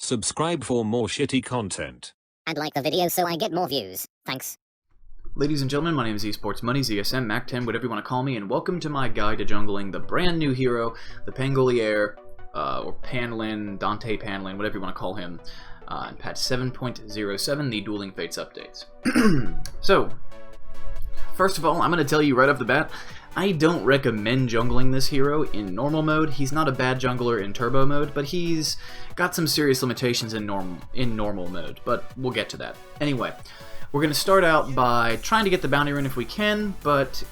Subscribe for more shitty content. And like the video so I get more views. Thanks. Ladies and gentlemen, my name is Esports Money, ZSM, Mac10, whatever you want to call me, and welcome to my guide to jungling the brand new hero, the Pangolier, or Panlin, Dante Panlin, whatever you want to call him, in patch 7.07, the Dueling Fates updates. So, first of all, I'm going to tell you right off the bat, I don't recommend jungling this hero in normal mode. He's not a bad jungler in turbo mode, but he's got some serious limitations in normal mode, but we'll get to that. Anyway, we're going to start out by trying to get the bounty rune if we can, but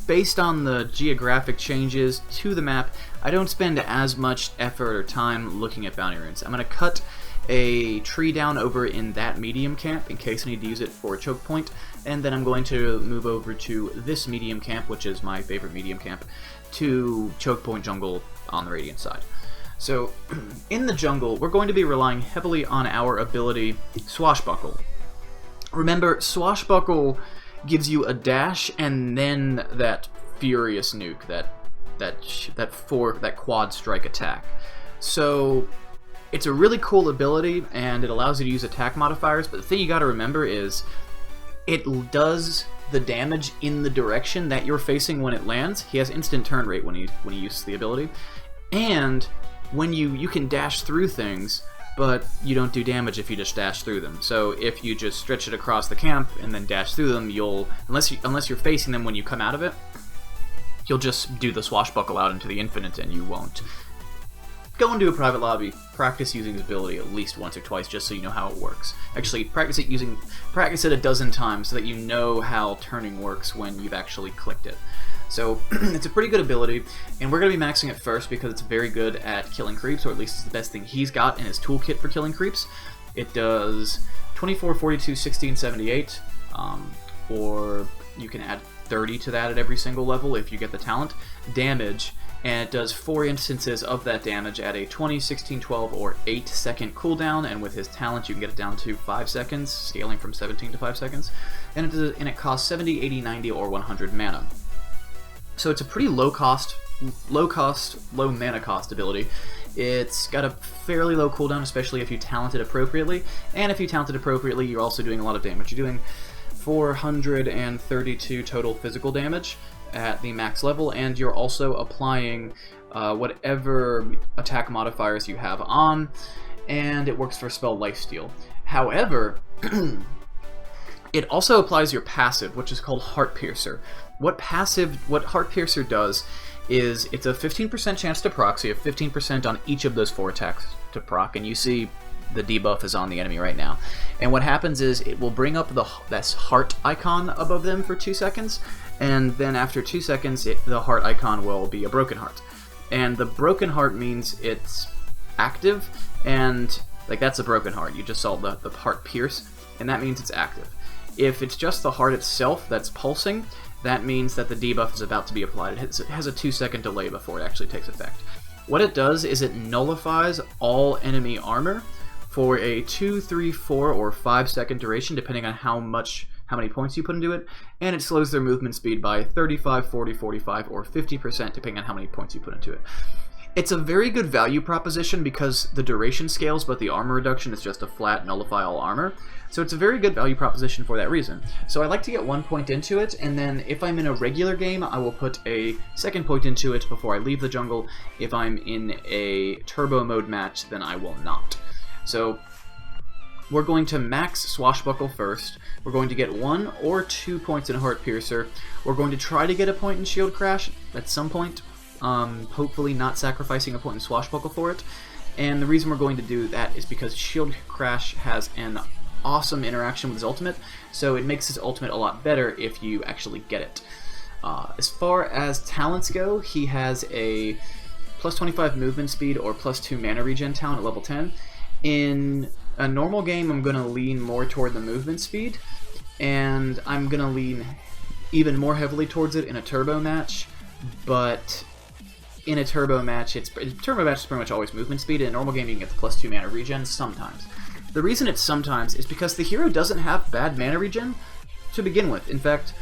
based on the geographic changes to the map, I don't spend as much effort or time looking at bounty runes. I'm going to cut a tree down over in that medium camp in case I need to use it for a choke point, and then I'm going to move over to this medium camp, which is my favorite medium camp, to choke point jungle on the Radiant side. So in the jungle, we're going to be relying heavily on our ability Swashbuckle. Remember, Swashbuckle gives you a dash and then that furious nuke, that quad strike attack. So it's a really cool ability, and it allows you to use attack modifiers, but the thing you gotta remember is it does the damage in the direction that you're facing when it lands. He has instant turn rate when he uses the ability, and when you can dash through things, but you don't do damage if you just dash through them. So if you just stretch it across the camp and then dash through them, unless you're facing them when you come out of it, you'll just do the swashbuckle out into the infinite and you won't. Go into a private lobby, practice using his ability at least once or twice just so you know how it works. Actually, practice it a dozen times so that you know how turning works when you've actually clicked it. So it's a pretty good ability, and we're going to be maxing it first because it's very good at killing creeps, or at least it's the best thing he's got in his toolkit for killing creeps. It does 24, 42, 16, 78, or you can add 30 to that at every single level if you get the talent. Damage, and it does 4 instances of that damage at a 20, 16, 12, or 8 second cooldown, and with his talent you can get it down to 5 seconds, scaling from 17 to 5 seconds, and it costs 70, 80, 90, or 100 mana. So it's a pretty low mana cost ability. It's got a fairly low cooldown, especially if you talent it appropriately, and if you talent it appropriately, you're also doing a lot of damage. You're doing 432 total physical damage at the max level, and you're also applying whatever attack modifiers you have on, and it works for spell Lifesteal. However, it also applies your passive, which is called Heart Piercer. What Heart Piercer does is it's a 15% chance to proc, so you have 15% on each of those 4 attacks to proc, and you see the debuff is on the enemy right now. And what happens is it will bring up this heart icon above them for 2 seconds, and then after 2 seconds the heart icon will be a broken heart. And the broken heart means it's active, and like that's a broken heart. You just saw the heart pierce, and that means it's active. If it's just the heart itself that's pulsing, that means that the debuff is about to be applied. It has a 2-second delay before it actually takes effect. What it does is it nullifies all enemy armor for a 2, 3, 4, or 5 second duration, depending on how many points you put into it, and it slows their movement speed by 35, 40, 45, or 50%, depending on how many points you put into it. It's a very good value proposition because the duration scales, but the armor reduction is just a flat nullify all armor. So it's a very good value proposition for that reason. So I like to get 1 point into it, and then if I'm in a regular game, I will put a 2nd point into it before I leave the jungle. If I'm in a turbo mode match, then I will not. So we're going to max Swashbuckle first. We're going to get 1 or 2 points in Heart Piercer. We're going to try to get a point in Shield Crash at some point, hopefully not sacrificing a point in Swashbuckle for it. And the reason we're going to do that is because Shield Crash has an awesome interaction with his ultimate, so it makes his ultimate a lot better if you actually get it. As far as talents go, he has a plus 25 movement speed or plus 2 mana regen talent at level 10. In a normal game, I'm going to lean more toward the movement speed, and I'm going to lean even more heavily towards it in a turbo match, but in a turbo match, turbo match is pretty much always movement speed. In a normal game, you can get the plus 2 mana regen sometimes. The reason it's sometimes is because the hero doesn't have bad mana regen to begin with. In fact,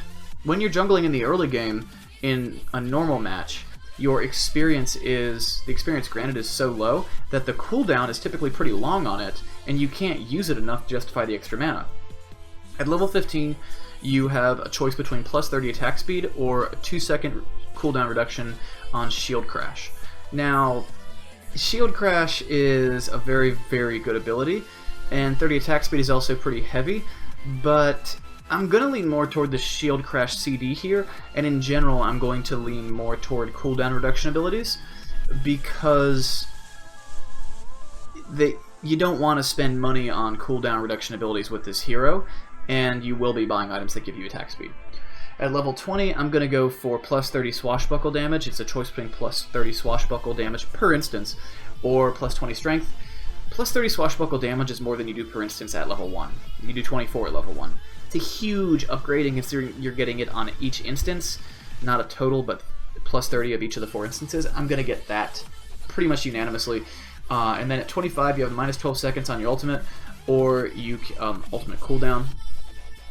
when you're jungling in the early game in a normal match, the experience granted is so low that the cooldown is typically pretty long on it, and you can't use it enough to justify the extra mana. At level 15, you have a choice between plus 30 attack speed or a 2-second cooldown reduction on Shield Crash. Now, Shield Crash is a very, very good ability, and 30 attack speed is also pretty heavy, but I'm going to lean more toward the Shield Crash CD here, and in general I'm going to lean more toward cooldown reduction abilities, because you don't want to spend money on cooldown reduction abilities with this hero, and you will be buying items that give you attack speed. At level 20, I'm going to go for plus 30 swashbuckle damage. It's a choice between plus 30 swashbuckle damage per instance or plus 20 strength. Plus 30 swashbuckle damage is more than you do per instance at level 1. You do 24 at level 1. It's a huge upgrading considering you're getting it on each instance, not a total, but plus 30 of each of the 4 instances. I'm going to get that pretty much unanimously. And then at 25, you have minus 12 seconds on your ultimate, or you ultimate cooldown.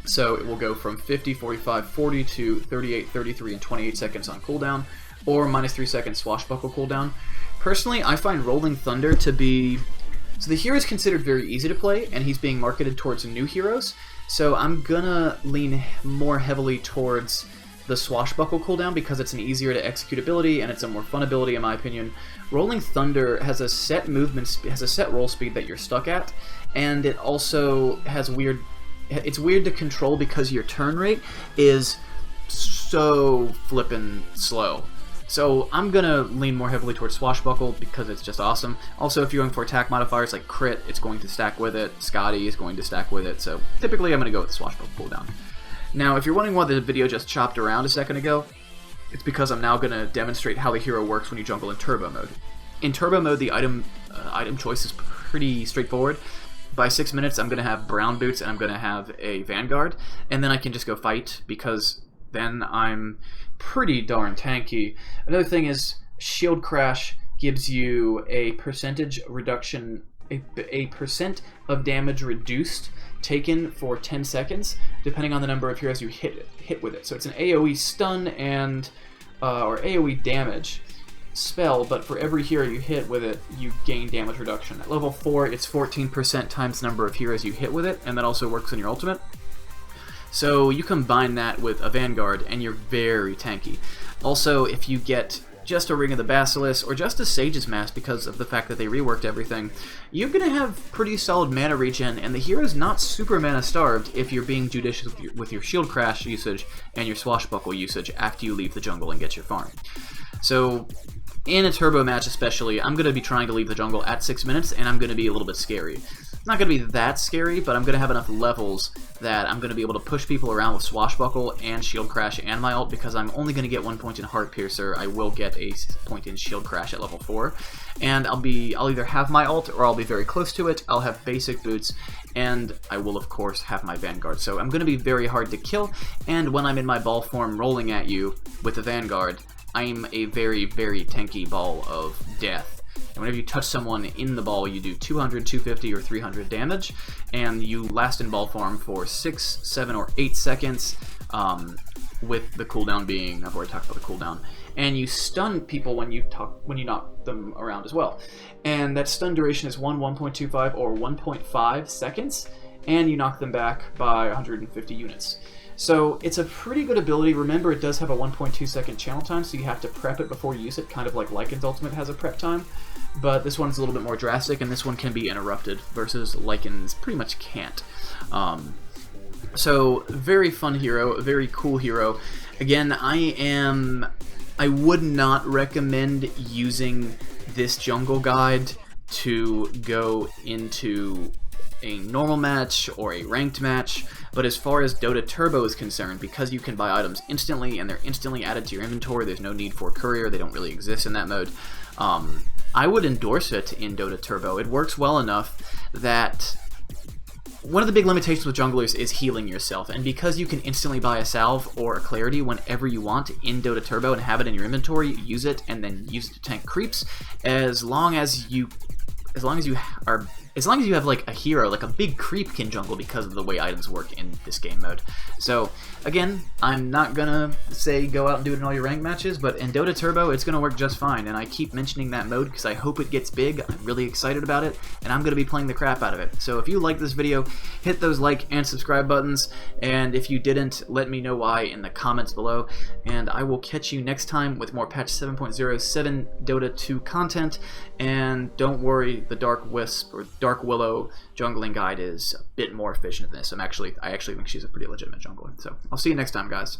So it will go from 50, 45, 40 to 38, 33, and 28 seconds on cooldown, or minus 3 seconds swashbuckle cooldown. Personally, I find Rolling Thunder to be... So the hero is considered very easy to play, and he's being marketed towards new heroes, so I'm gonna lean more heavily towards the swashbuckle cooldown because it's an easier to execute ability, and it's a more fun ability in my opinion. Rolling Thunder has a set roll speed that you're stuck at, and it also has it's weird to control because your turn rate is so flippin' slow. So I'm gonna lean more heavily towards swashbuckle because it's just awesome. Also, if you're going for attack modifiers like crit, it's going to stack with it. Scotty is going to stack with it. So typically I'm gonna go with swashbuckle cooldown. Now, if you're wondering why the video just chopped around a second ago, it's because I'm now gonna demonstrate how the hero works when you jungle in turbo mode. In turbo mode, the item choice is pretty straightforward. By 6 minutes, I'm going to have brown boots and I'm going to have a Vanguard, and then I can just go fight because then I'm pretty darn tanky. Another thing is Shield Crash gives you a percentage reduction, a percent of damage reduced taken for 10 seconds, depending on the number of heroes you hit with it. So it's an AoE stun and or AoE damage spell, but for every hero you hit with it, you gain damage reduction. At level 4, it's 14% times the number of heroes you hit with it, and that also works in your ultimate. So you combine that with a Vanguard, and you're very tanky. Also, if you get just a Ring of the Basilisk, or just a Sage's Mask because of the fact that they reworked everything, you're going to have pretty solid mana regen, and the hero's not super mana starved if you're being judicious with your Shield Crash usage and your Swashbuckle usage after you leave the jungle and get your farm. So in a turbo match especially, I'm going to be trying to leave the jungle at 6 minutes, and I'm going to be a little bit scary. It's not going to be that scary, but I'm going to have enough levels that I'm going to be able to push people around with Swashbuckle and Shield Crash and my ult, because I'm only going to get 1 point in Heart Piercer. I will get a point in Shield Crash at level 4, and I'll either have my ult or I'll be very close to it. I'll have basic boots, and I will of course have my Vanguard. So I'm going to be very hard to kill, and when I'm in my ball form rolling at you with the Vanguard, I'm a very, very tanky ball of death. And whenever you touch someone in the ball, you do 200, 250, or 300 damage, and you last in ball form for 6, 7, or 8 seconds, with the cooldown being, I've already talked about the cooldown, and you stun people when you knock them around as well. And that stun duration is 1.25, or 1.5 seconds, and you knock them back by 150 units. So it's a pretty good ability. Remember, it does have a 1.2 second channel time, so you have to prep it before you use it, kind of like Lycan's ultimate has a prep time. But this one's a little bit more drastic, and this one can be interrupted, versus Lycan's pretty much can't. So, very fun hero, very cool hero. Again, I would not recommend using this jungle guide to go into a normal match or a ranked match, but as far as Dota Turbo is concerned, because you can buy items instantly and they're instantly added to your inventory, there's no need for courier, they don't really exist in that mode, I would endorse it in Dota Turbo. It works well enough that one of the big limitations with junglers is healing yourself, and because you can instantly buy a salve or a clarity whenever you want in Dota Turbo and have it in your inventory, use it and then use it to tank creeps, as long as you are as long as you have like a hero, like a big creep can jungle because of the way items work in this game mode. So again, I'm not gonna say go out and do it in all your ranked matches, but in Dota Turbo it's gonna work just fine, and I keep mentioning that mode because I hope it gets big. I'm really excited about it, and I'm gonna be playing the crap out of it. So if you like this video, hit those like and subscribe buttons, and if you didn't, let me know why in the comments below, and I will catch you next time with more patch 7.07 Dota 2 content. And don't worry, the Dark Wisp or Dark Willow jungling guide is a bit more efficient than this. I actually think she's a pretty legitimate jungler. So I'll see you next time, guys.